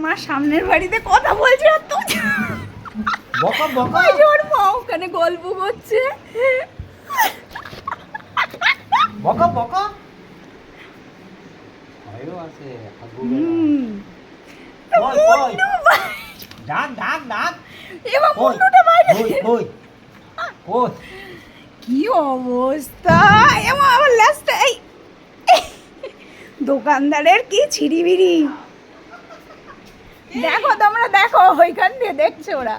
মা সামনের বাড়িতে কথা বলছে আর তো বকা বকা ওর মা ওখানে গল্প করছে। বকা বকা আয়ো আছে কই কই ডাক ডাক ডাক এবার মুন্ডুটা বাইরে কই কই কি অবস্থা এমন আবার লাস্টে এই দোকানদারের কি ছিড়িবিড়ি দেখো তোমরা দেখো ওইখান দিয়ে দেখছো ওরা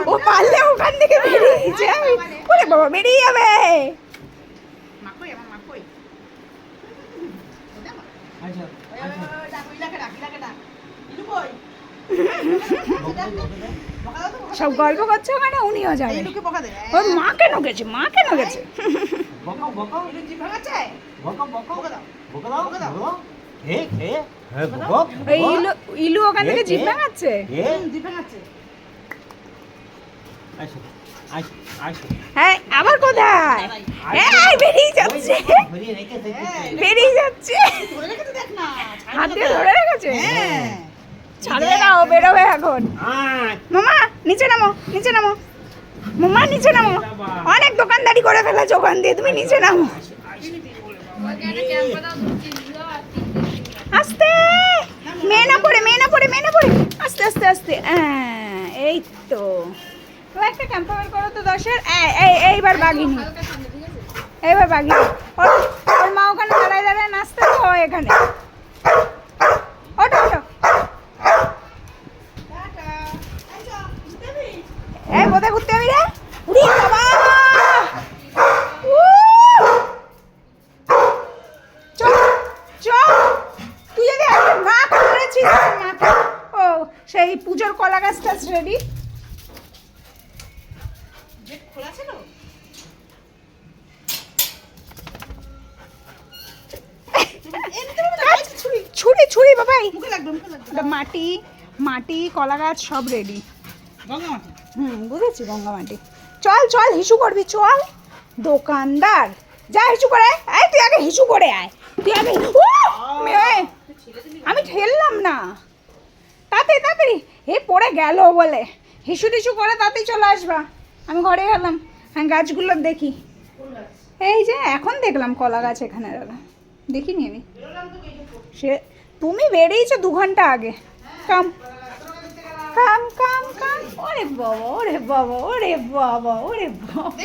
ও পারলে ওখান থেকে বেরিয়ে যাবে ওরে বাবা বেরিয়ে যাবে সব গল্প করছে ওখানে উনিও যাবে ওর মা কেন গেছে মা কেন গেছে ইলু ওখান থেকে জিভ ভাঙাচ্ছে হ্যাঁ আবার কোথায় হ্যাঁ বেরিয়ে যাচ্ছে বেরিয়ে যাচ্ছে হাতে ধরে রেখেছে ছাড়বে না ও বেরোবে এখন মামা নিচে নামো নিচে নামো মামা নিচে নামো অনেক দোকানদারি করে ফেলেছো ওখান দিয়ে তুমি নিচে নামো আস্তে মেয়ে না পড়ে মেয়ে না পড়ে মেয়ে না পড়ে আস্তে আস্তে আস্তে এই তো একটা ক্যাম্পার করো তো দশের এইবার বাগিনি এইবার বাগিনি ওর মা ওখানে দাঁড়ায় দাঁড়ায় নাচতে তো এখানে ওটো ওটো এই কোথায় ঘুরতে যাবি রে উড়ি বাবা চল চল তুই যদি একটা মা করেছিস মাথা ও সেই পুজোর কলা গাছটা রেডি খোলা ছিল ছুরি ছুরি বাবাই মাটি মাটি কলা গাছ সব রেডি বুঝেছি গঙ্গা মাটি চল চল হিসু করবি চল দোকানদার যা হিসু করে আয় তুই আগে হিসু করে আয় তুই আগে আমি ঠেললাম না তাড়াতাড়ি তাড়াতাড়ি হে পড়ে গেল বলে হিসু টিসু করে তাতেই চলে আসবা আমি ঘরে গেলাম হ্যাঁ গাছগুলো দেখি এই যে এখন দেখলাম কলা গাছ এখানে দাদা দেখিনি আমি সে তুমি বেরিয়েছো 2 ঘন্টা আগে কাম কাম কাম কাম ওরে বাবা ওরে বাবা ওরে বাবা ওরে বাবা